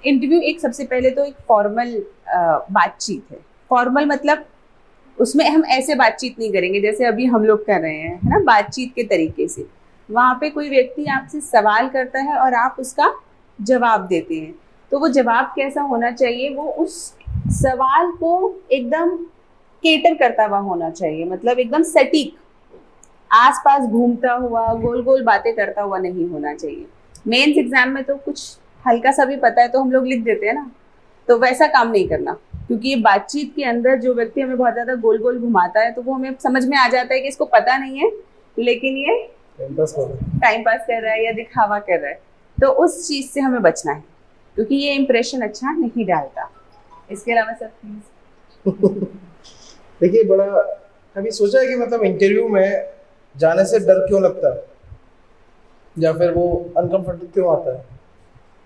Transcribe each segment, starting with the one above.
Interview एक सबसे पहले तो एक फॉर्मल बातचीत है। फॉर्मल मतलब उसमें हम ऐसे बातचीत नहीं करेंगे जैसे अभी हम लोग कर रहे हैं, है ना, बातचीत के तरीके से। वहाँ पे कोई व्यक्ति आपसे सवाल करता है और आप उसका जवाब देते हैं, तो वो जवाब कैसा होना चाहिए, वो उस सवाल को एकदम केटर करता हुआ होना चाहिए, मतलब एकदम सटीक, आसपास घूमता हुआ, गोल गोल बातें करता हुआ नहीं होना चाहिए। मेंस एग्जाम में तो कुछ हल्का सा भी पता है तो हम लोग लिख देते हैं ना, तो वैसा काम नहीं करना, क्योंकि ये बातचीत के अंदर जो व्यक्ति हमें बहुत ज्यादा गोल गोल घुमाता है तो वो हमें समझ में आ जाता है कि इसको पता नहीं है, लेकिन ये टाइम पास कर रहा है या दिखावा कर रहा है। तो उस चीज से हमें बचना है, क्योंकि ये इंप्रेशन अच्छा नहीं डालता। इसके अलावा सर प्लीज। देखिए, बड़ा कभी सोचा है कि मतलब इंटरव्यू में जाने से डर क्यों लगता है या फिर वो अनकंफर्टेबल क्यों आता है?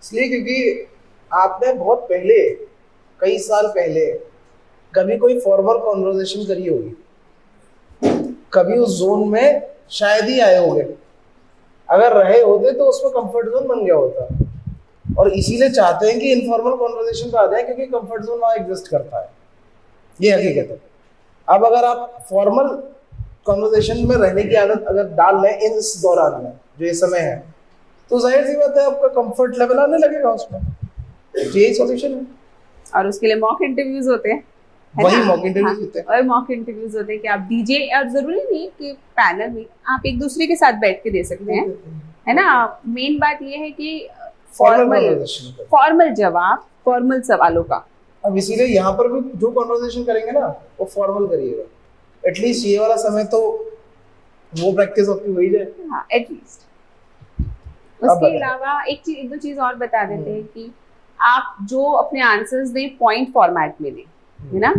इसलिए क्योंकि आपने बहुत पहले, कई साल पहले कभी कोई फॉर्मल कॉन्वर्सेशन करी होगी, कभी उस जोन में शायद ही आए होंगे। अगर रहे होते तो उसमें कंफर्ट जोन बन गया होता, और इसीलिए चाहते हैं कि इनफॉर्मल कॉन्वर्सेशन पे आ जाए, क्योंकि कंफर्ट जोन वहाँ एग्जिस्ट करता है। ये हकीकत है। अब अगर आप फॉर्मल कॉन्वर्सेशन में रहने की आदत अगर डाल लें इस दौरान में जो ये समय है, तो जाहिर सी बात है आपका कंफर्ट लेवल आने लगेगा उसमें। यही सॉल्यूशन है। और उसके लिए मॉक इंटरव्यूज होते हैं, वही मॉक इंटरव्यूज होते हैं। और मॉक इंटरव्यूज होते हैं कि आप दीजिए, और जरूरी नहीं कि पैनल में आप एक दूसरे के साथ बैठ के दे सकते हैं, है ना। मेन बात ये है कि फॉर्मल जवाब फॉर्मल सवालों का। अब इसीलिए यहाँ पर भी जो कॉन्वर्सेशन करेंगे ना वो फॉर्मल करिएगा, एटलीस्ट ये वाला समय तो वो प्रैक्टिस आपकी हो ही जाए। हाँ, एटलीस्ट। उसके अलावा एक दो चीज और बता देते हैं कि आप जो अपने आंसर्स दें पॉइंट फॉर्मेट में दें, है ना,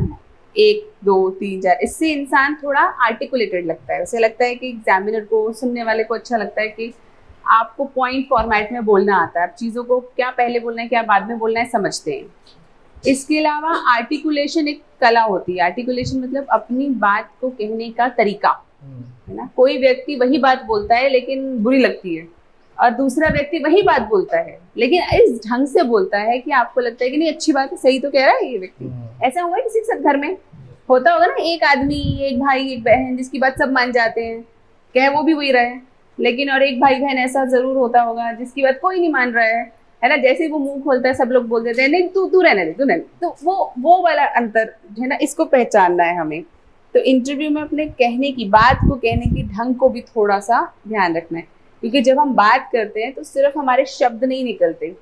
1 2 3 4। इससे इंसान थोड़ा आर्टिकुलेटेड लगता है, उसे लगता है कि एग्जामिनर को, सुनने वाले को अच्छा लगता है कि आपको पॉइंट फॉर्मेट में बोलना आता है, आप चीज़ों को क्या पहले बोलना है क्या बाद में बोलना है समझते हैं। इसके अलावा आर्टिकुलेशन एक कला होती है। आर्टिकुलेशन मतलब अपनी बात को कहने का तरीका, है ना। कोई व्यक्ति वही बात बोलता है लेकिन बुरी लगती है, और दूसरा व्यक्ति वही बात बोलता है लेकिन इस ढंग से बोलता है कि आपको लगता है कि नहीं अच्छी बात है, सही तो कह रहा है ये व्यक्ति। ऐसा हुआ है किसी के साथ? घर में होता होगा ना, एक आदमी, एक भाई, एक बहन जिसकी बात सब मान जाते हैं, कहे वो भी वही रहे, लेकिन और एक भाई बहन ऐसा जरूर होता होगा जिसकी बात कोई नहीं मान रहा है ना। जैसे ही वो मुंह खोलता है सब लोग बोल देते हैं नहीं तू रहने दे, तू रहने। तो वो वाला अंतर है ना, इसको पहचानना है हमें। तो इंटरव्यू में अपने कहने की, बात को कहने की ढंग को भी थोड़ा सा ध्यान रखना है, क्योंकि जब हम बात करते हैं तो सिर्फ हमारे शब्द नहीं निकलते,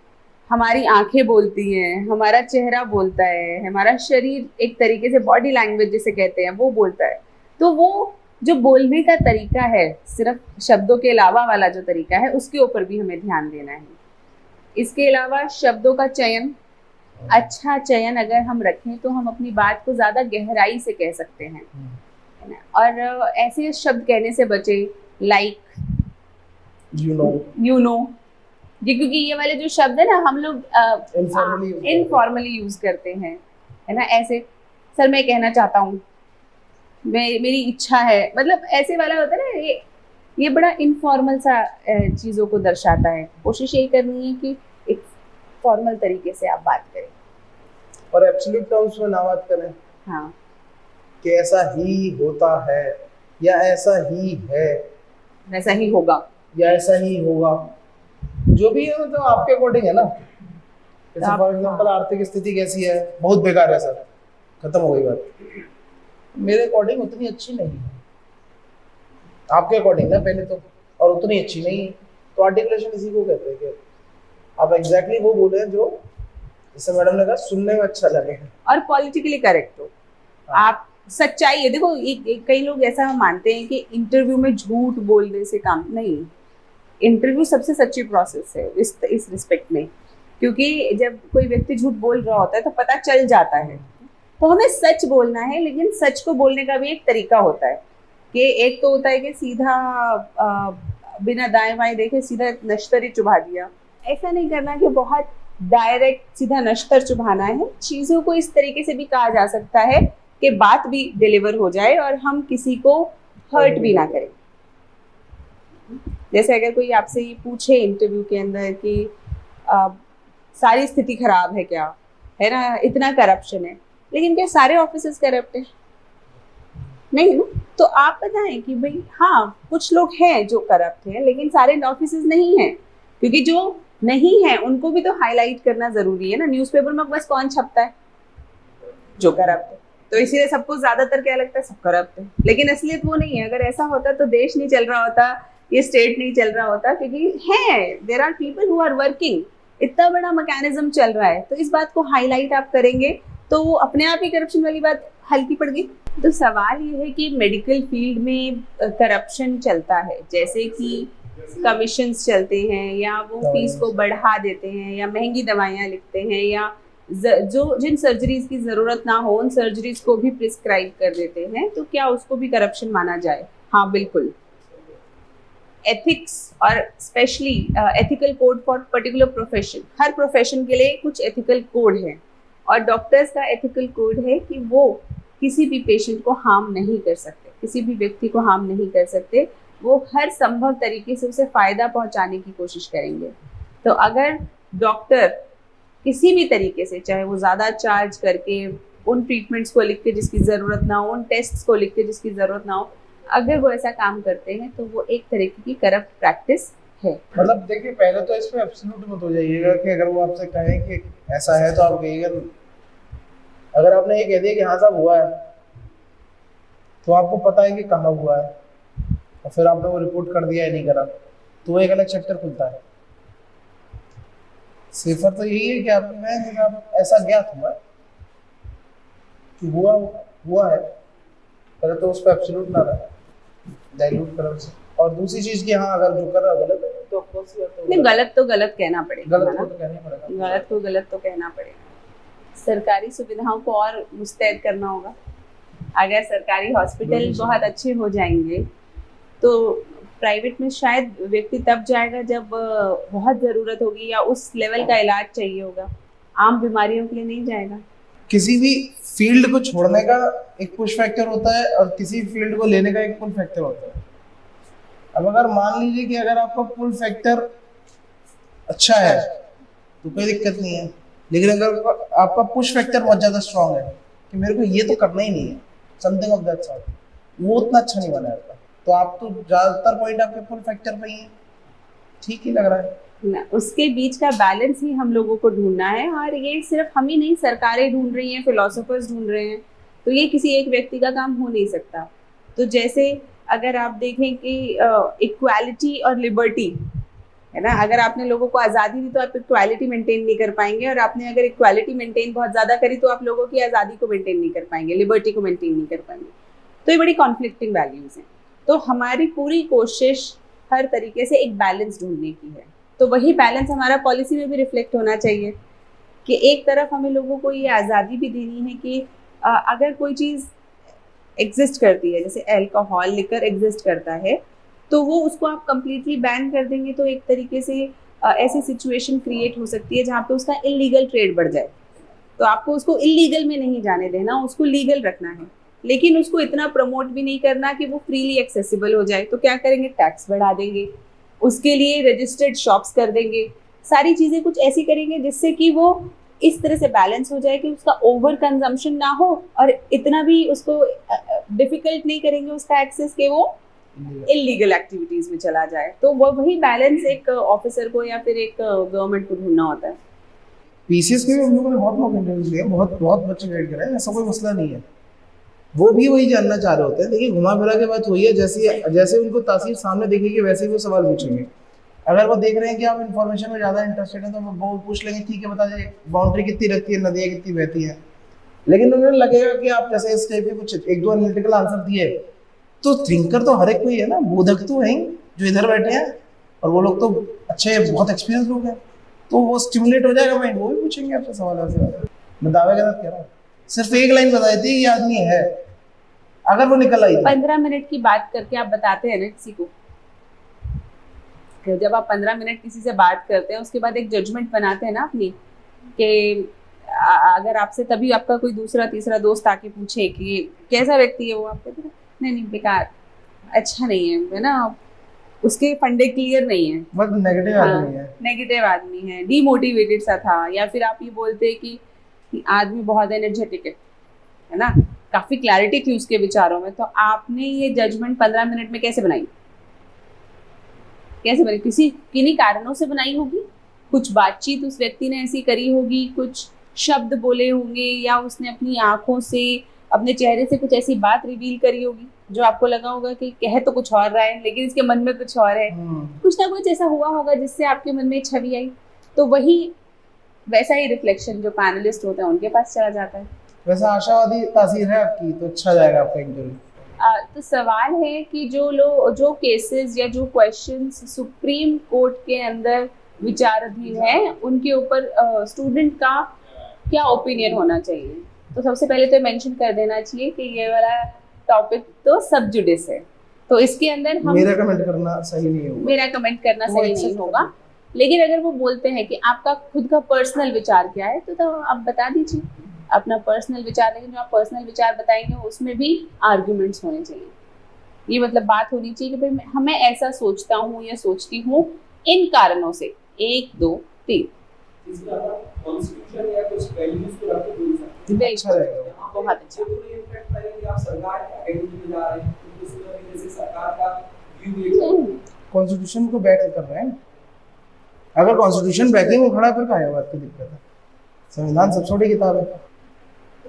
हमारी आंखें बोलती हैं, हमारा चेहरा बोलता है, हमारा शरीर एक तरीके से बॉडी लैंग्वेज जिसे कहते हैं वो बोलता है। तो वो जो बोलने का तरीका है, सिर्फ शब्दों के अलावा वाला जो तरीका है, उसके ऊपर भी हमें ध्यान देना है। इसके अलावा शब्दों का चयन, अच्छा चयन अगर हम रखें तो हम अपनी बात को ज़्यादा गहराई से कह सकते हैं, है ना। और ऐसे शब्द कहने से बचे लाइक, यू नो, ये क्योंकि ये वाले जो शब्द है ना हम लोग इनफॉर्मली यूज करते हैं, है ना। ऐसे सर मैं कहना चाहता हूँ, मेरी इच्छा है, मतलब ऐसे वाला होता है ना, ये बड़ा इनफॉर्मल सा चीज़ों को दर्शाता है। कोशिश यही करनी है कि एक फॉर्मल तरीके से आप बात करें और एब्सोल्यूट टर्म्स में ना बात करें। हाँ, कि ऐसा ही होता है या ऐसा ही है, वैसा ही होगा या ऐसा ही होगा, जो भी है मतलब आपके अकॉर्डिंग है ना। जैसे फॉर एग्जांपल आर्थिक स्थिति कैसी है, बहुत बेकार है सर, खत्म हो गई बात। मेरे अकॉर्डिंग उतनी अच्छी नहीं है, आपके अकॉर्डिंग ना पहले तो, और उतनी अच्छी नहीं है। तो आर्टिकुलेशन इसी को कहते हैं कि आप एग्जैक्टली वो बोले जो, जैसे मैडम ने कहा, सुनने में अच्छा लगे और पॉलिटिकली करेक्ट हो। आप सच्चाई है, देखो कई लोग ऐसा मानते हैं कि इंटरव्यू में झूठ बोलने से काम नहीं। इंटरव्यू सबसे सच्ची प्रोसेस है इस रिस्पेक्ट में, क्योंकि जब कोई व्यक्ति झूठ बोल रहा होता है तो पता चल जाता है। तो हमें सच बोलना है, लेकिन सच को बोलने का भी एक तरीका होता है कि एक तो होता है कि सीधा बिना दाएं बाएं देखे सीधा नश्तर ही चुभा दिया। ऐसा नहीं करना कि बहुत डायरेक्ट सीधा नश्तर चुभाना है। चीज़ों को इस तरीके से भी कहा जा सकता है कि बात भी डिलीवर हो जाए और हम किसी को हर्ट भी ना करें। जैसे अगर कोई आपसे ये पूछे इंटरव्यू के अंदर कि सारी स्थिति खराब है क्या, है ना, इतना करप्शन है। लेकिन क्या सारे ऑफिसर्स करप्ट है? नहीं ना। तो आप बताएं कि भाई हाँ कुछ लोग हैं जो करप्ट हैं, लेकिन सारे ऑफिसर्स नहीं हैं, क्योंकि जो नहीं है उनको भी तो हाईलाइट करना जरूरी है ना। न्यूज़पेपर में बस कौन छपता है? जो करप्ट है। तो इसीलिए सबको ज्यादातर क्या लगता है, सब करप्ट है, लेकिन असलियत वो नहीं है। अगर ऐसा होता तो देश नहीं चल रहा होता, ये स्टेट नहीं चल रहा होता, क्योंकि है there are people who are working, इतना बड़ा मैकेनिज्म चल रहा है। तो इस बात को हाईलाइट आप करेंगे तो वो अपने आप ही करप्शन वाली बात हल्की पड़ गई। तो सवाल ये है कि मेडिकल फील्ड में करप्शन चलता है, जैसे कि कमीशंस चलते हैं, या वो फीस को बढ़ा देते हैं, या महंगी दवाइयाँ लिखते हैं, या जो जिन सर्जरीज की जरूरत ना हो उन सर्जरीज को भी प्रिस्क्राइब कर देते हैं। तो क्या उसको भी करप्शन माना जाए? हाँ बिल्कुल। एथिक्स और specially ethical code for particular profession, her profession के लिए कुछ एथिकल कोड है, और डॉक्टर्स का एथिकल कोड है कि वो किसी भी पेशेंट को हार्म नहीं कर सकते, किसी भी व्यक्ति को हार्म नहीं कर सकते। वो हर संभव तरीके से उसे फायदा पहुंचाने की कोशिश करेंगे। तो अगर डॉक्टर किसी भी तरीके से, चाहे वो ज़्यादा चार्ज करके, उन ट्रीटमेंट्स को लिख के जिसकी ज़रूरत ना हो, उन टेस्ट्स को लिख के जिसकी ज़रूरत ना हो, अगर वो ऐसा काम करते हैं तो वो एक तरीके की करप्ट प्रैक्टिस है। मतलब देखिए, पहले तो इसमें एब्सोल्यूट मत हो जाइएगा कि अगर वो आपसे कहें कि ऐसा है तो आप कहिएगा। अगर आपने ये कह दिया कि हाँ साहब हुआ है, तो आपको पता है कि कहाँ हुआ है, और फिर आपने वो रिपोर्ट कर दिया है नहीं करा, तो वो एक अलग चैप्टर खुलता है। सेफर तो यही है कि आपको कहें कि आप ऐसा ज्ञात हुआ कि हुआ है, पहले तो उस पर एब्सोल्यूट ना रहा, डाइल्यूट करो उसे। और दूसरी चीज कि हाँ अगर जो कर रहा है गलत है तो ऑफ कोर्स नहीं, गलत तो गलत कहना पड़ेगा, गलत को तो कहना ही पड़ेगा, गलत को गलत तो कहना पड़ेगा। सरकारी सुविधाओं को और मुस्तैद करना होगा। अगर सरकारी हॉस्पिटल बहुत अच्छे हो जाएंगे तो प्राइवेट में शायद व्यक्ति तब जाएगा जब बहुत ज़रूरत होगी या उस लेवल का इलाज चाहिए होगा, आम बीमारियों के लिए नहीं जाएगा। किसी भी फील्ड को छोड़ने का एक पुश फैक्टर होता है और किसी फील्ड को लेने का एक पुल फैक्टर होता है। अब अगर मान लीजिए कि अगर आपका पुल फैक्टर अच्छा है तो कोई दिक्कत नहीं है, लेकिन अगर आपका पुश फैक्टर बहुत ज़्यादा स्ट्रांग है कि मेरे को ये तो करना ही नहीं है, समथिंग ऑफ दैट सॉर्ट, वो उतना अच्छा नहीं बना जाता, तो आप तो ज़्यादातर पॉइंट आपके पुल फैक्टर पे ही है, ठीक ही लग रहा है ना। उसके बीच का बैलेंस ही हम लोगों को ढूंढना है, और ये सिर्फ हम ही नहीं, सरकारें ढूंढ रही हैं, फिलोसोफर्स ढूंढ रहे हैं, तो ये किसी एक व्यक्ति का काम हो नहीं सकता। तो जैसे अगर आप देखें कि इक्वालिटी और लिबर्टी है ना, अगर आपने लोगों को आज़ादी दी तो आप इक्वालिटी मेंटेन नहीं कर पाएंगे, और आपने अगर इक्वालिटी मेंटेन बहुत ज़्यादा करी तो आप लोगों की आज़ादी को मेंटेन नहीं कर पाएंगे, लिबर्टी को मेंटेन नहीं कर पाएंगे। तो ये बड़ी कॉन्फ्लिक्टिंग वैल्यूज़ हैं। तो हमारी पूरी कोशिश हर तरीके से एक बैलेंस ढूंढने की है। तो वही बैलेंस हमारा पॉलिसी में भी रिफ्लेक्ट होना चाहिए कि एक तरफ हमें लोगों को ये आज़ादी भी देनी है कि अगर कोई चीज़ एग्जिस्ट करती है, जैसे अल्कोहल, लिकर एग्जिस्ट करता है, तो वो उसको आप कंप्लीटली बैन कर देंगे तो एक तरीके से ऐसी सिचुएशन क्रिएट हो सकती है जहाँ पे उसका इलीगल ट्रेड बढ़ जाए। तो आपको उसको इलीगल में नहीं जाने देना, उसको लीगल रखना है, लेकिन उसको इतना प्रमोट भी नहीं करना कि वो फ्रीली एक्सेसिबल हो जाए। तो क्या करेंगे, टैक्स बढ़ा देंगे, उसके लिए रजिस्टर्ड शॉप्स कर देंगे, सारी चीज़ें कुछ ऐसी करेंगे जिससे कि वो इस तरह से बैलेंस हो जाए कि उसका ओवर कंजम्पशन ना हो, और इतना भी उसको डिफिकल्ट नहीं करेंगे उसका एक्सेस कि वो इलीगल एक्टिविटीज में चला जाए। तो वो वही बैलेंस एक ऑफिसर को या फिर एक गवर्नमेंट को ढूंढना होता है। पीसीएस के भी हम लोगों ने बहुत मौके इंटरव्यूज लिए, बहुत बच्चे गाइड कराए, ऐसा कोई मसला नहीं है। वो भी वही जानना चाह रहे होते हैं। देखिए घुमा फिरा के बात वही है, जैसे उनको तासीर सामने दिखेगी वैसे ही वो सवाल पूछेंगे। अगर वो देख रहे हैं कि आप इन्फॉर्मेशन में ज़्यादा इंटरेस्टेड हैं तो वो पूछ लेंगे ठीक है बता दीजिए बाउंड्री कितनी रखती है, नदियाँ कितनी बहती हैं। लेकिन उन्हें लगेगा कि आप जैसे इस टाइप के कुछ एक दो एनालिटिकल आंसर दिए, तो थिंकर तो हर एक कोई है ना, बोधक तो है जो इधर बैठे हैं, और वो लोग तो अच्छे बहुत एक्सपीरियंस लोग हैं, तो वो स्टिमुलेट हो जाएगा माइंड, वो भी पूछेंगे आपसे सवाल। वैसे मैं दावे के साथ कह रहा हूँ, सिर्फ एक लाइन बताई थी ये आदमी है, अगर वो निकल आई 15 मिनट की बात करके आप बताते हैं ना किसी को, जब आप 15 मिनट किसी से बात करते हैं उसके बाद एक जजमेंट बनाते हैं ना अपनी, कि अगर आपसे तभी आपका कोई दूसरा तीसरा दोस्त आके पूछे कि कैसा व्यक्ति है वो, आप कहते हैं नहीं बेकार, अच्छा नहीं है ना, उसके फंडे क्लियर नहीं है, बस नेगेटिव आदमी है। नेगेटिव आदमी है, डीमोटिवेटेड सा था, या फिर आप ये बोलते कि आदमी बहुत एनर्जेटिक है ना, काफी क्लैरिटी थी उसके विचारों में, तो आपने ये जजमेंट 15 मिनट में कैसे बनाई? कैसे बनी? किन्हीं कारणों से बनाई होगी, कुछ बातचीत उस व्यक्ति ने ऐसी करी होगी, कुछ शब्द बोले होंगे, या उसने अपनी आंखों से, अपने चेहरे से कुछ ऐसी बात रिवील करी होगी जो आपको लगा होगा कि कह तो कुछ और रहा है लेकिन इसके मन में कुछ और है। कुछ ना कुछ ऐसा हुआ होगा जिससे आपके मन में एक छवि आई, तो वही वैसा ही रिफ्लेक्शन जो पैनलिस्ट होते हैं उनके पास चला जाता है। वैसा आशावादी तासीर है आपकी, तो अच्छा जाएगा आपका इंटरव्यू। तो सवाल है कि जो केसेस या जो क्वेश्चंस सुप्रीम कोर्ट के अंदर विचाराधीन है उनके ऊपर स्टूडेंट का क्या ओपिनियन होना चाहिए। तो सबसे पहले तो मेंशन कर देना चाहिए कि ये वाला टॉपिक तो सब जुडिस है, तो इसके अंदर हम मेरा कमेंट करना सही नहीं होगा, मेरा कमेंट करना सही नहीं होगा। लेकिन अगर वो बोलते हैं कि आपका खुद का पर्सनल विचार क्या है, तो आप बता दीजिए अपना पर्सनल विचार। लेकिन जो आप पर्सनल विचार बताएंगे उसमें भी आर्ग्यूमेंट्स होने चाहिए। ये मतलब बात होनी चाहिए कि भाई मैं ऐसा सोचता हूँ या सोचती हूँ इन कारणों से, 1 2 3। अच्छा रहेगा, बहुत अच्छा। कॉन्स्टिट्यूशन को बैक कर रहे हैं। अगर कॉन्स्टिट्यूशन बैकिंग में खड़ा है फिर क्या है, बात की दिक्कत है। संविधान सबसे बड़ी किताब है।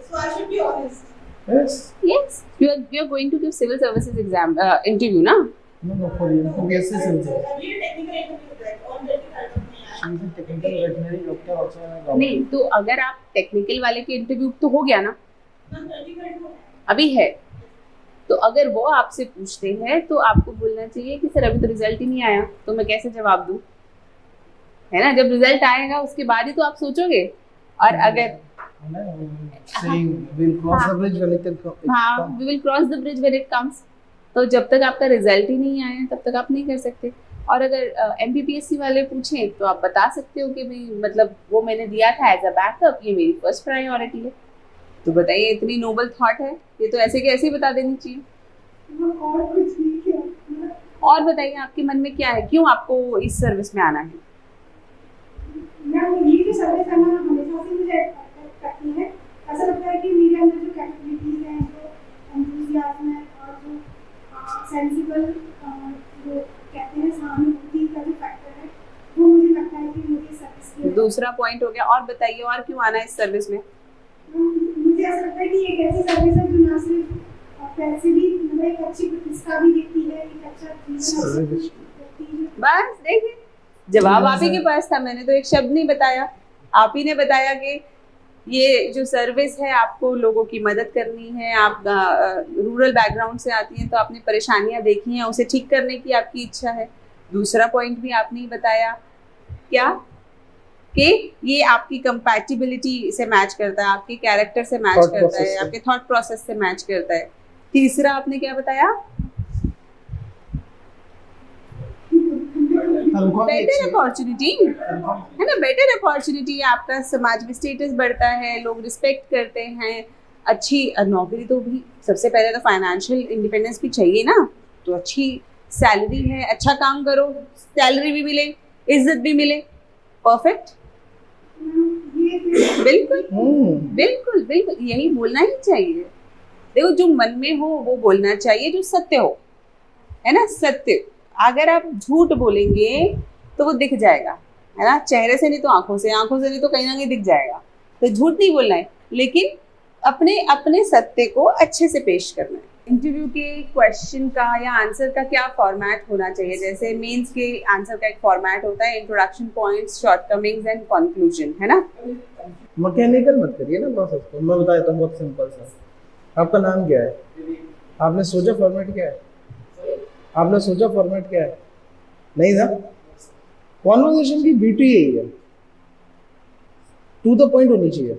So I should be honest. Yes. Yes, you are going to give civil services exam interview ना? No, for you. BSc Civil. Have you technical interview like already kind of She is a technical veterinary doctor also in a नहीं, government. तो अगर आप technical वाले के interview तो हो गया ना, अभी है, तो अगर वो आपसे पूछते हैं तो आपको बोलना चाहिए कि सर अभी तो रिजल्ट ही नहीं आया, तो मैं कैसे जवाब दूं, है ना। जब रिजल्ट आएगा उसके बाद ही तो आप सोचोगे। और अगर Saying we'll cross the bridge when it comes. हाँ, we will cross the bridge when it comes, तो जब तक आपका रिजल्ट ही नहीं आया तब तक आप नहीं कर सकते। और अगर MPPSC वाले पूछें तो आप बता सकते हो कि भाई मतलब वो मैंने दिया था एज अ बैकअप, ये मेरी फर्स्ट प्रायोरिटी है। तो बताइए, इतनी नोबल थॉट है ये, तो ऐसे के ऐसे ही बता देनी चाहिए। और कुछ नहीं किया। और बताइए आपके मन में क्या है, क्यों आपको इस सर्विस में आना है? मैम ये जो सर्विस है ना हमेशा से मुझे अट्रैक्ट करती है। ऐसा लगता है कि मेरे अंदर जो कैपेबिलिटीज हैं, जो एंथुसियाज्म है और जो सेंसिबल जो कहते हैं सहानुभूति का जो फैक्टर है, वो मुझे लगता है कि मुझे सर्विस की। दूसरा पॉइंट हो गया। और बताइए और क्यों आना है इस सर्विस में? मुझे ऐसा लगता है कि एक ऐसी सर्विस है जो ना सिर्फ पैसे भी मतलब एक अच्छी प्रतिष्ठा भी देती है, एक अच्छा जीवन देती है। बस देखिए, जवाब आप ही के पास था, मैंने तो एक शब्द नहीं बताया, आप ही ने बताया कि ये जो सर्विस है आपको लोगों की मदद करनी है। आप रूरल बैकग्राउंड से आती हैं तो आपने परेशानियां देखी हैं, उसे ठीक करने की आपकी इच्छा है। दूसरा पॉइंट भी आपने ही बताया क्या, कि ये आपकी कंपैटिबिलिटी से मैच करता है, आपके कैरेक्टर से मैच करता है, आपके थॉट प्रोसेस से मैच करता है। तीसरा आपने क्या बताया? बेटर अपॉर्चुनिटी है ना, बेटर अपॉर्चुनिटी। आपका समाज में स्टेटस बढ़ता है, लोग रिस्पेक्ट करते हैं, अच्छी नौकरी। तो भी सबसे पहले तो फाइनेंशियल इंडिपेंडेंस भी चाहिए ना, तो अच्छी सैलरी है, अच्छा काम करो, सैलरी भी मिले, इज्जत भी मिले, परफेक्ट। बिल्कुल बिल्कुल बिल्कुल यही बोलना ही चाहिए। देखो, जो मन में हो वो बोलना चाहिए, जो सत्य हो, है ना, सत्य। अगर आप झूठ बोलेंगे तो वो दिख जाएगा, है ना, चेहरे से नहीं तो आंखों से, आंखों से नहीं तो कहीं ना कहीं दिख जाएगा। तो झूठ नहीं बोलना है, लेकिन अपने अपने सत्य को अच्छे से पेश करना है। इंटरव्यू के क्वेश्चन का या आंसर का क्या फॉर्मेट होना चाहिए? जैसे मेंस के आंसर का एक फॉर्मेट होता है, introduction points, shortcomings and conclusion, है ना। मैकेनिकल मत करिए ना प्रोसेस को, मैं बता देता हूँ बहुत सिंपल सा। आपका नाम क्या है? आपने सोचा फॉर्मेट क्या है? आपने सोचा फॉर्मेट क्या है? नहीं था। कॉन्वर्सेशन की ब्यूटी यही है, टू द पॉइंट होनी चाहिए।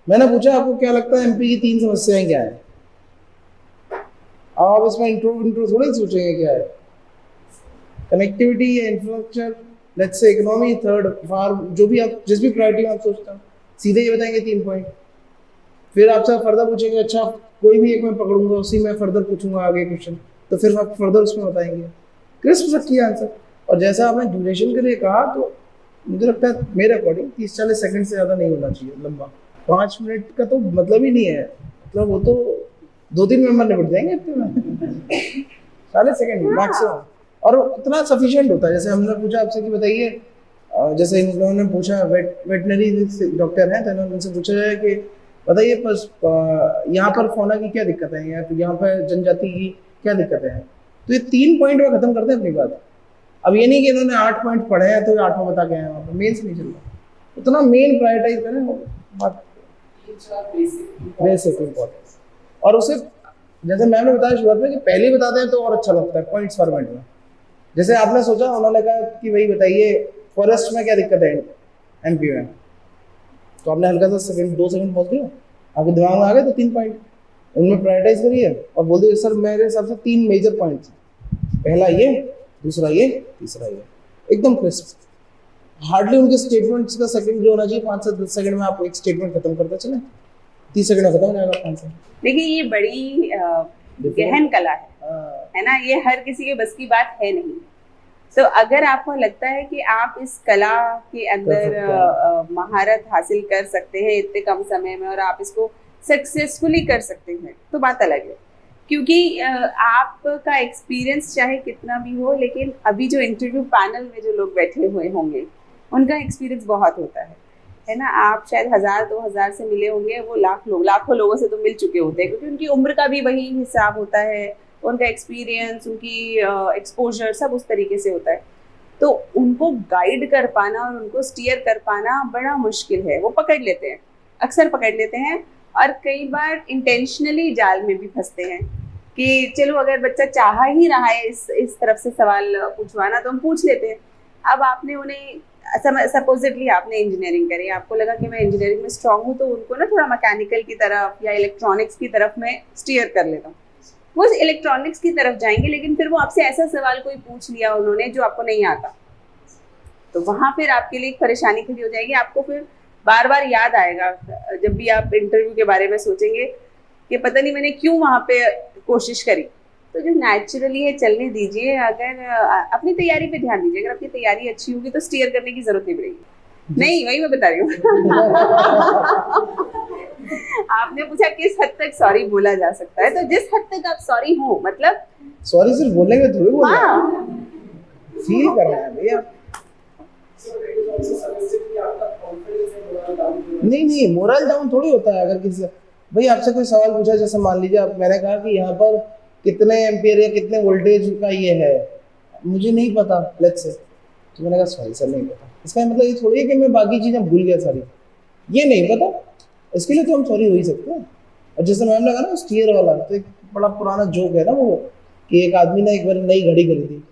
मैंने पूछा आपको क्या लगता है एमपी की 3 समस्याएं क्या है? आप इसमें इंट्रो थोड़ी सोचेंगे क्या है, कनेक्टिविटी या infrastructure, let's say economy, third farm, जो भी आप जिस भी प्रायोरिटी में आप सोचते हो सीधे ये बताएंगे 3 पॉइंट। फिर आपसे फर्दर पूछेंगे, अच्छा कोई भी एक मैं पकड़ूंगा, उसी में फर्दर पूछूंगा आगे क्वेश्चन, तो फिर आप फर्दर उसमें बताएंगे। क्रिस्प रखिए आंसर। और जैसा आपने ड्यूरेशन के लिए कहा, तो मुझे लगता है मेरे अकॉर्डिंग 30-40 सेकंड से ज़्यादा नहीं होना चाहिए लंबा। 5 मिनट का तो मतलब ही नहीं है, मतलब वो तो 2-3 मेंबर निपट जाएंगे इतने में। 40 सेकंड मैक्सिमम, और इतना सफिशिएंट होता है। जैसे हमने पूछा आपसे कि बताइए, जैसे इन लोगों ने पूछा, वेटनरी डॉक्टर हैं, तो इन्होंने उनसे पूछा है कि बताइए यहाँ पर फौना की क्या दिक्कत है, या यहाँ पर जनजाति की क्या दिक्कत है, तो ये 3 पॉइंट में खत्म करते हैं अपनी बात। अब ये नहीं कि इन्होंने 8 पॉइंट पढ़े हैं तो 8 बता के आए, वहाँ पर मेन्स नहीं चल रहा, उतना मेन प्रायोरिटाइज करें बात, बेसिक इंपॉर्टेंस। और उसे जैसे मैम ने बताया शुरुआत में कि पहले ही बताते हैं तो और अच्छा लगता है पॉइंट्स फॉर्मेट में। जैसे आपने सोचा, उन्होंने कहा कि भाई बताइए फॉरेस्ट में क्या दिक्कत है एमपी में, तो आपने हल्का सा 2 सेकंड पहुंच गया, आपके दिमाग में आ गए तो 3 पॉइंट उनमें प्रायोरिटाइज करिए और बोल दीजिए सर मेरे हिसाब से 3 मेजर पॉइंट, पहला ये, दूसरा ये, तीसरा ये, एकदम क्रिस्प। हार्डली उनके स्टेटमेंट्स का सेकंड जो होना चाहिए 5 से 10 सेकंड में आप एक स्टेटमेंट खत्म करते चले, 30 सेकंड में खत्म हो जाएगा आंसर। देखिए ये बड़ी गहन कला है ना, ये हर किसी के बस की बात है नहीं। तो अगर आपको लगता है कि आप इस कला के अंदर महारत हासिल कर सकते हैं इतने कम समय में, और आप इसको सक्सेसफुली कर सकते हैं, तो बात अलग है। क्योंकि आपका एक्सपीरियंस चाहे कितना भी हो, लेकिन अभी जो इंटरव्यू पैनल में जो लोग बैठे हुए होंगे उनका एक्सपीरियंस बहुत होता है ना। आप शायद 1000-2000 से मिले होंगे, वो लाखों लोगों से तो मिल चुके होते हैं, क्योंकि उनकी उम्र का भी वही हिसाब होता है, उनका एक्सपीरियंस, उनकी एक्सपोजर सब उस तरीके से होता है। तो उनको गाइड कर पाना और उनको स्टीयर कर पाना बड़ा मुश्किल है। वो पकड़ लेते हैं, अक्सर पकड़ लेते हैं, और कई बार इंटेंशनली जाल में भी फंसते हैं कि चलो अगर बच्चा चाह ही रहा है इस तरफ से सवाल पूछवाना तो हम पूछ लेते हैं। अब आपने उन्हें सपोजिटली आपने इंजीनियरिंग करी, आपको लगा कि मैं इंजीनियरिंग में स्ट्रांग हूँ, तो उनको ना थोड़ा मैकेनिकल की तरफ या इलेक्ट्रॉनिक्स की तरफ मैं स्टीयर कर लेता हूँ। वो इलेक्ट्रॉनिक्स की तरफ जाएंगे, लेकिन फिर वो आपसे ऐसा सवाल कोई पूछ लिया उन्होंने जो आपको नहीं आता, तो वहां फिर आपके लिए एक परेशानी खड़ी हो जाएगी। आपको फिर बार बार याद आएगा जब भी आप इंटरव्यू के बारे में सोचेंगे कि पता नहीं मैंने क्यों वहां पे कोशिश करी। तो जो नेचुरली है चलने दीजिए, अगर अपनी तैयारी पे ध्यान दीजिए। अगर आपकी तैयारी अच्छी होगी तो स्टीयर करने की जरूरत नहीं पड़ेगी। नहीं, वही मैं बता रही हूँ। आपने पूछा किस हद तक सॉरी बोला जा सकता है, तो जिस हद तक आप सॉरी हो, मतलब सॉरी सिर्फ बोलने में थोड़ी बोल रहे हैं, फील कर रहे हैं भैया। नहीं, मोरल डाउन थोड़ी होता है। अगर किसी भाई आपसे कोई सवाल पूछा, जैसे मान लीजिए मैंने कहा कि यहाँ पर कितने एम्पियर या कितने वोल्टेज का ये है, मुझे नहीं पता, लेट्स से, तो मैंने कहा सॉरी सर नहीं पता। इसका मतलब ये थोड़ी है कि मैं बाकी चीजें भूल गया सारी, ये नहीं पता, इसके लिए तो हम सॉरी हो ही सकते हैं। और जैसे मैम ने कहा ना स्टीयर वाला, तो एक बड़ा पुराना जोक है ना वो, कि एक आदमी ने एक बार नई घड़ी खरीदी,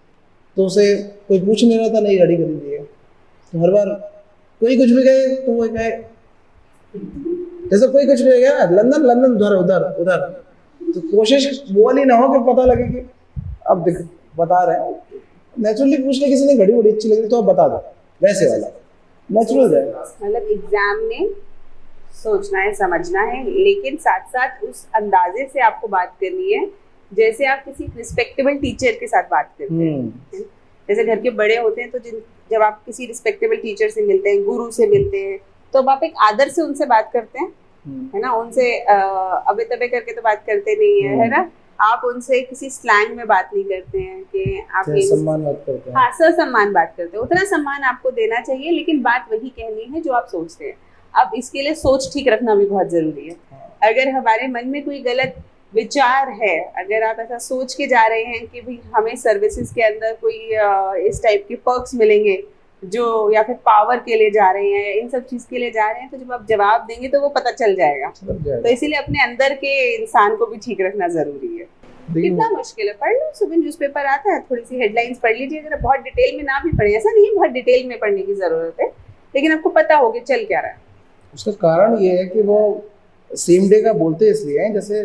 तो उसे कोई पूछ नहीं रहा था नई घड़ी खरीदी है, तो हर बार कोई कुछ भी कहे तो वो कहे, जैसे कोई कुछ भी गया लंदन उधर, तो कोशिश वो वाली ना हो कि पता लगे कि अब देख बता रहे हैं। नेचुरली पूछ ले, किसी ने घड़ी बड़ी अच्छी लगी तो आप बता दो, वैसे वाला नेचुरल जाएगा। मतलब एग्जाम में सोचना है, समझना है, लेकिन साथ साथ उस अंदाजे से आपको बात करनी है जैसे आप किसी रिस्पेक्टेबल टीचर के साथ बात करते हैं। जैसे घर के बड़े होते हैं, तो जब आप किसी रिस्पेक्टेबल टीचर से मिलते हैं, गुरु से मिलते हैं, तो अब आप एक आदर से उनसे बात करते हैं, है ना। उनसे अबे तबे करके तो बात करते नहीं है ना। आप उनसे किसी स्लैंग में बात नहीं करते हैं कि आप सम्मान बात करते हैं। हाँ, ससम्मान बात करते हैं। उतना सम्मान आपको देना चाहिए, लेकिन बात वही कहनी है जो आप सोचते हैं। अब इसके लिए सोच ठीक रखना भी बहुत जरूरी है। अगर हमारे मन में कोई गलत विचार है, अगर आप ऐसा सोच के जा रहे हैं कि भाई हमें सर्विसेज के अंदर कोई इस टाइप के पर्क्स मिलेंगे जो, या फिर पावर के लिए जा रहे हैं, इन सब चीज के लिए जा रहे हैं, तो जब आप जवाब देंगे तो वो पता चल जाएगा। तो इसीलिए अपने अंदर के इंसान को भी ठीक रखना जरूरी है। कितना मुश्किल है, पढ़ लो, सुबह न्यूज़पेपर आता है, थोड़ी सी हेडलाइंस पढ़ लीजिए। अगर बहुत डिटेल में ना भी पढ़े, ऐसा नहीं बहुत डिटेल में पढ़ने की जरूरत है, लेकिन आपको पता हो कि चल क्या रहा है। उसका कारण ये है कि वो सेम डे का बोलते इसलिए है, जैसे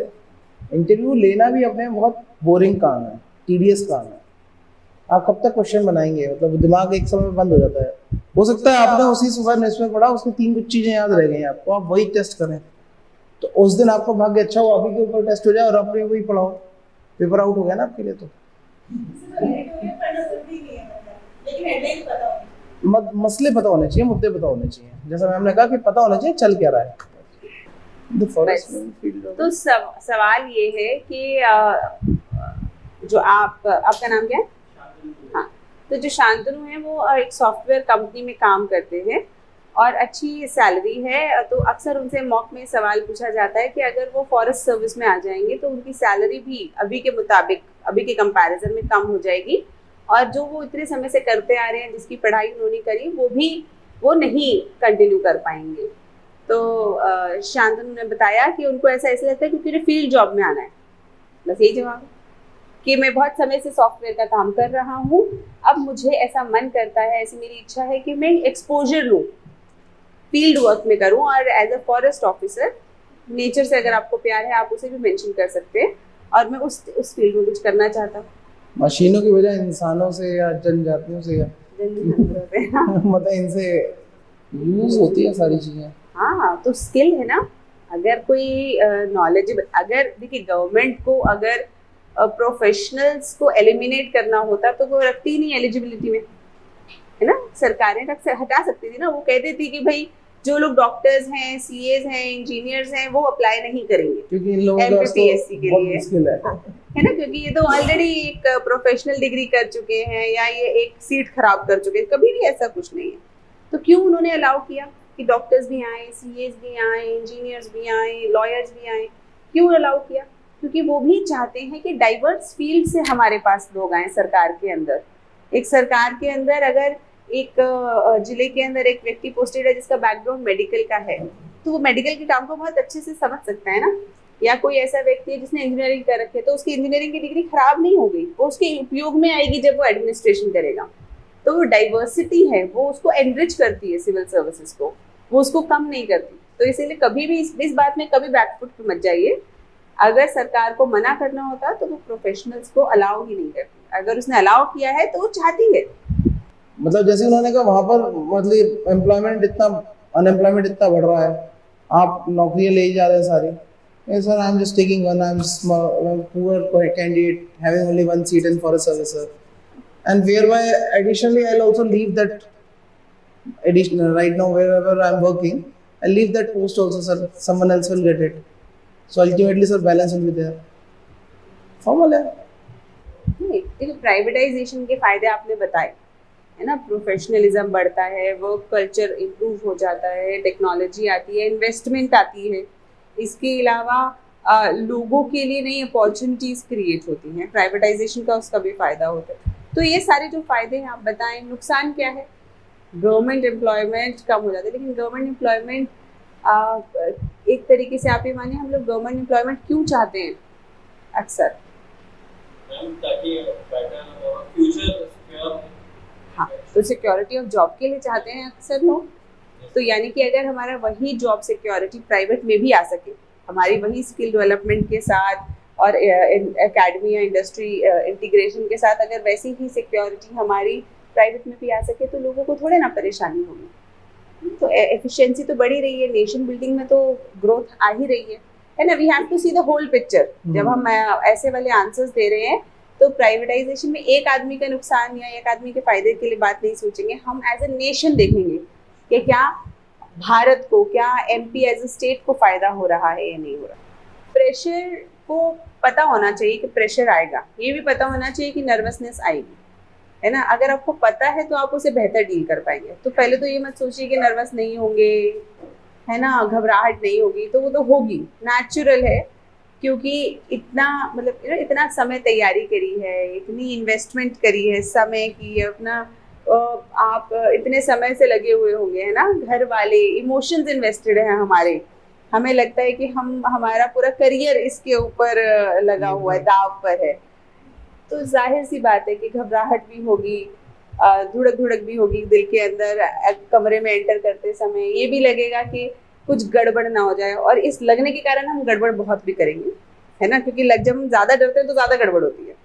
इंटरव्यू लेना भी अपने बहुत बोरिंग काम है, टीडियस काम है। आप कब तक क्वेश्चन बनाएंगे, मतलब दिमाग एक समय बंद हो जाता है। हो सकता है आपने उसी सुबह न्यूज़पेपर पढ़ा, उसमें 3 कुछ चीजें याद रह गई आपको, आप वही टेस्ट करें, तो उस दिन आपका भाग्य अच्छा हो, आप ही के ऊपर टेस्ट हो जाए और आपने वही पढ़ाओ, पेपर आउट हो गया ना आपके लिए। तो लेकिन हेडलाइन पता होगी। मसले पता होने चाहिए, मुद्दे पता होने चाहिए, जैसा मैम ने कहा कि पता होना चाहिए चल क्या रहा है। The forest field of- तो सवाल ये है कि जो आपका नाम क्या है? हाँ, तो जो शांतनु है वो एक सॉफ्टवेयर कंपनी में काम करते हैं और अच्छी सैलरी है। तो अक्सर उनसे मॉक में सवाल पूछा जाता है कि अगर वो फॉरेस्ट सर्विस में आ जाएंगे तो उनकी सैलरी भी अभी के मुताबिक, अभी के कंपैरिजन में कम हो जाएगी, और जो वो इतने समय से करते आ रहे हैं, जिसकी पढ़ाई उन्होंने करी, वो नहीं कंटिन्यू कर पाएंगे। तो शांतनु ने बताया कि उनको ऐसा इसलिए लगता है क्योंकि उन्हें फील्ड जॉब में आना है। बस यही जवाब है कि मैं बहुत समय से सॉफ्टवेयर का काम कर रहा हूँ, अब मुझे ऐसा मन करता है, ऐसी मेरी इच्छा है कि मैं एक्सपोजर लूँ, फील्ड वर्क में करूँ, और as a forest officer nature से अगर आपको प्यार है आप उसे भी मेंशन कर सकते हैं, और मैं उस फील्ड में कुछ करना चाहता हूँ। मशीनों की बजाय इंसानों से या जनजातियों से या मतलब इनसे यूज होती है सारी चीजें। हाँ, तो स्किल है ना। अगर कोई नॉलेजेबल, अगर देखिए गवर्नमेंट को अगर प्रोफेशनल्स को एलिमिनेट करना होता तो वो रखती ही नहीं एलिजिबिलिटी में, है ना। सरकारें हटा सकती थी ना, वो कह देती कि भाई जो लोग डॉक्टर्स हैं, सीएज हैं, इंजीनियर्स हैं, वो अप्लाई नहीं करेंगे क्योंकि इन लोगों का MPPSC के बहुत लिए, मुश्किल है ना, क्योंकि ये तो ऑलरेडी एक प्रोफेशनल डिग्री कर चुके हैं या ये एक सीट खराब कर चुके हैं। कभी भी ऐसा कुछ नहीं है। तो क्यों उन्होंने अलाउ किया कि डॉक्टर्स भी आए, सीएज भी आए, इंजीनियर्स भी आए, लॉयर्स भी आए? क्यों अलाउ किया? क्योंकि वो भी चाहते हैं कि डाइवर्स फील्ड से हमारे पास लोग आए सरकार के अंदर। एक सरकार के अंदर अगर एक जिले के अंदर एक व्यक्ति पोस्टेड है जिसका बैकग्राउंड मेडिकल का है, तो वो मेडिकल के काम को बहुत अच्छे से समझ सकता है ना। या कोई ऐसा व्यक्ति है जिसने इंजीनियरिंग कर रखी है, तो उसकी इंजीनियरिंग की डिग्री खराब नहीं हो गई, वो उसके उपयोग में आएगी जब वो एडमिनिस्ट्रेशन करेगा। तो वो डाइवर्सिटी है, वो उसको एनरिच करती है सिविल सर्विसेज को, वो उसको कम नहीं करती। तो इसीलिए कभी भी इस बात में कभी बैकफुट पे मत जाइए। अगर सरकार को मना करना होता तो वो प्रोफेशनल्स को अलाउ ही नहीं करती। अगर उसने अलाउ किया है तो वो चाहती है। मतलब जैसे उन्होंने कहा वहां पर मतलब अनएम्प्लॉयमेंट इतना बढ़ रहा है, आप नौकरियां ले ही जा रहे हैं सारी। Yes, sir, I'm just taking one. I'm poor candidate having only one seat in forest service, sir. And whereby additionally I'll also leave that additional right now wherever I'm working, I'll leave that post also, sir. Someone else will get it. So ultimately, sir, balance will be there. Formal है। देखिए privatisation के फायदे आपने बताए, है ना। Professionalism बढ़ता है, वर्क कल्चर इम्प्रूव हो जाता है, टेक्नोलॉजी आती है, इन्वेस्टमेंट आती है। इसके अलावा लोगों के लिए नई अपॉर्चुनिटीज़ क्रिएट होती हैं। प्राइवेटाइजेशन का उसका भी फ़ायदा होता है। तो ये सारे जो फ़ायदे हैं आप बताएं, नुकसान क्या है? गवर्नमेंट एम्प्लॉयमेंट कम हो जाता है। लेकिन गवर्नमेंट एम्प्लॉयमेंट एक तरीके से आप ये मानिए, हम लोग गवर्नमेंट एम्प्लॉयमेंट क्यों चाहते हैं अक्सर? हाँ, तो सिक्योरिटी ऑफ जॉब के लिए चाहते हैं अक्सर लोग। तो यानी कि अगर हमारा वही जॉब सिक्योरिटी प्राइवेट में भी आ सके, हमारी वही स्किल डेवलपमेंट के साथ और एकेडमी या इंडस्ट्री इंटीग्रेशन के साथ अगर वैसी ही सिक्योरिटी हमारी प्राइवेट में भी आ सके, तो लोगों को थोड़े ना परेशानी होगी। तो एफिशिएंसी तो बढ़ ही रही है, नेशन बिल्डिंग में तो ग्रोथ आ ही रही है ना। We have to see the whole picture. जब हम ऐसे वाले आंसर्स दे रहे हैं तो प्राइवेटाइजेशन में एक आदमी का नुकसान या एक आदमी के फायदे के लिए बात नहीं सोचेंगे, हम एज ए नेशन देखेंगे कि क्या भारत को, क्या एमपी एज ए स्टेट को फायदा हो रहा है या नहीं हो रहा। प्रेशर को पता होना चाहिए कि प्रेशर आएगा, ये भी पता होना चाहिए कि नर्वसनेस आएगी, है ना। अगर आपको पता है तो आप उसे बेहतर डील कर पाएंगे। तो पहले तो ये मत सोचिए कि नर्वस नहीं होंगे, है ना, घबराहट नहीं होगी। तो वो तो होगी, नेचुरल है, क्योंकि इतना मतलब इतना समय तैयारी करी है, इतनी इन्वेस्टमेंट करी है समय की, अपना आप इतने समय से लगे हुए होंगे, है ना। घर वाले इमोशंस इन्वेस्टेड हैं हमारे, हमें लगता है कि हमारा पूरा करियर इसके ऊपर लगा हुआ है, दाव पर है। तो जाहिर सी बात है कि घबराहट भी होगी, धुड़क धुड़क भी होगी दिल के अंदर। कमरे में एंटर करते समय ये भी लगेगा कि कुछ गड़बड़ ना हो जाए, और इस लगने के कारण हम गड़बड़ बहुत भी करेंगे, है ना, क्योंकि जब हम ज़्यादा डरते हैं तो ज़्यादा गड़बड़ होती है।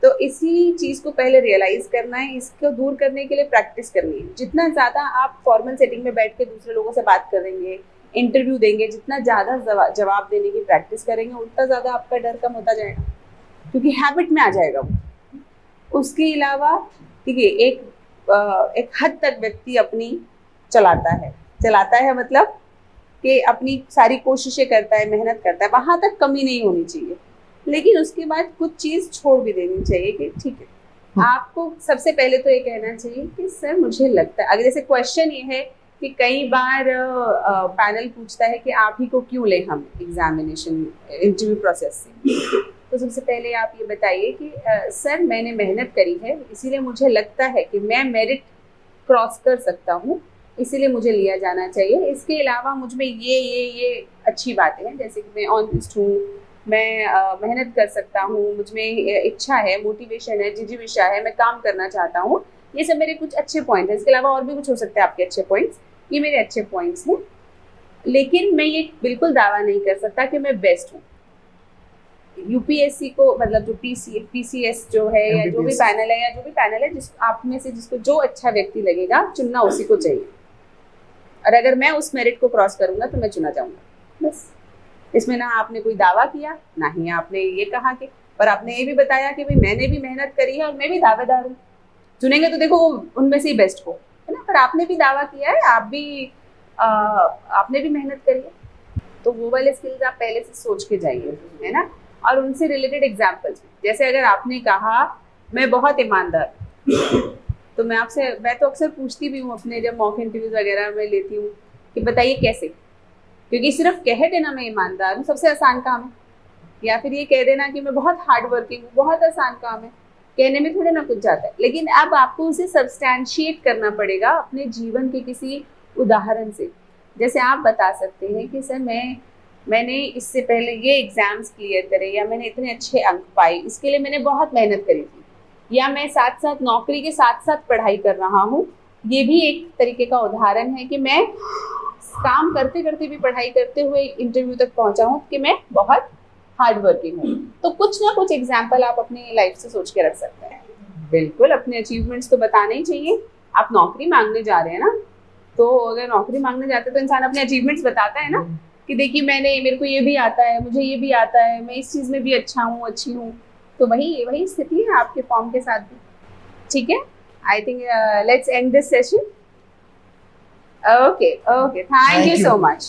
तो इसी चीज़ को पहले रियलाइज़ करना है, इसको दूर करने के लिए प्रैक्टिस करनी है। जितना ज़्यादा आप फॉर्मल सेटिंग में बैठ के दूसरे लोगों से बात करेंगे, इंटरव्यू देंगे, जितना ज़्यादा जवाब देने की प्रैक्टिस करेंगे, उतना ज़्यादा आपका डर कम होता जाएगा, क्योंकि हैबिट में आ जाएगा वो। उसके अलावा देखिए, एक एक हद तक व्यक्ति अपनी चलाता है मतलब कि अपनी सारी कोशिशें करता है, मेहनत करता है, वहां तक कमी नहीं होनी चाहिए, लेकिन उसके बाद कुछ चीज छोड़ भी देनी चाहिए कि ठीक है। आपको सबसे पहले तो ये कहना चाहिए कि सर मुझे लगता है, अगर जैसे क्वेश्चन ये है कि कई बार पैनल पूछता है कि आप ही को क्यों लें हम एग्जामिनेशन इंटरव्यू प्रोसेस से, तो सबसे पहले आप ये बताइए कि सर मैंने मेहनत करी है, इसीलिए मुझे लगता है कि मैं मेरिट क्रॉस कर सकता हूँ, इसीलिए मुझे लिया जाना चाहिए। इसके अलावा मुझ में ये अच्छी बातें हैं, जैसे कि मैं ऑनेस्ट हूँ, मैं मेहनत कर सकता हूँ, मुझ में इच्छा है, मोटिवेशन है, जिज्ञासा है, मैं काम करना चाहता हूँ, ये सब मेरे कुछ अच्छे पॉइंट हैं। इसके अलावा और भी कुछ हो सकते हैं आपके अच्छे पॉइंट्स, ये मेरे अच्छे पॉइंट्स हैं, लेकिन मैं ये बिल्कुल दावा नहीं कर सकता कि मैं बेस्ट हूँ। यूपीएससी को मतलब जो पीसीएस जो है या जो भी पैनल है या जो भी पैनल है, जिस आप में से जिसको जो अच्छा व्यक्ति लगेगा चुनना उसी को चाहिए, और अगर मैं उस मेरिट को क्रॉस करूंगा तो मैं चुना जाऊंगा। बस इसमें ना आपने कोई दावा किया, ना ही आपने ये कहा कि, पर आपने ये भी बताया कि भाई मैंने भी मेहनत करी है और मैं भी दावेदार हूँ। चुनेंगे तो देखो उनमें से ही बेस्ट को, है ना, पर आपने भी दावा किया है, आपने भी मेहनत करी है, तो वो वाले स्किल्स आप पहले से सोच के जाइए, है ना। और उनसे रिलेटेड एग्जाम्पल्स, जैसे अगर आपने कहा मैं बहुत ईमानदार, तो मैं तो अक्सर पूछती भी हूँ अपने जब मॉक इंटरव्यूज वगैरह में लेती हूँ कि बताइए कैसे, क्योंकि सिर्फ कह देना मैं ईमानदार हूँ सबसे आसान काम है, या फिर ये कह देना कि मैं बहुत हार्ड वर्किंग हूँ बहुत आसान काम है, कहने में थोड़े ना कुछ जाता है, लेकिन अब आपको उसे सब्सटैंशिएट करना पड़ेगा अपने जीवन के किसी उदाहरण से। जैसे आप बता सकते हैं कि सर मैंने इससे पहले ये एग्जाम्स क्लियर करे, या मैंने इतने अच्छे अंक पाए, इसके लिए मैंने बहुत मेहनत करी थी, या मैं साथ साथ नौकरी के साथ साथ पढ़ाई कर रहा हूँ। ये भी एक तरीके का उदाहरण है कि मैं काम करते करते भी पढ़ाई करते हुए इंटरव्यू तक पहुंचा हूँ, कि मैं बहुत हार्ड वर्किंग हूँ। तो कुछ ना कुछ एग्जाम्पल आप अपनी लाइफ से सोच के रख सकते हैं। बिल्कुल अपने अचीवमेंट्स तो बताने ही चाहिए। आप नौकरी मांगने जा रहे हैं ना, तो अगर नौकरी मांगने जाते तो इंसान अपने अचीवमेंट्स बताता है ना, कि देखिए मेरे को ये भी आता है, मुझे ये भी आता है, मैं इस चीज़ में भी अच्छा हूँ, अच्छी हूँ। तो वही स्थिति है आपके फॉर्म के साथ भी। ठीक है, I think let's end this session. Okay, thank you so much.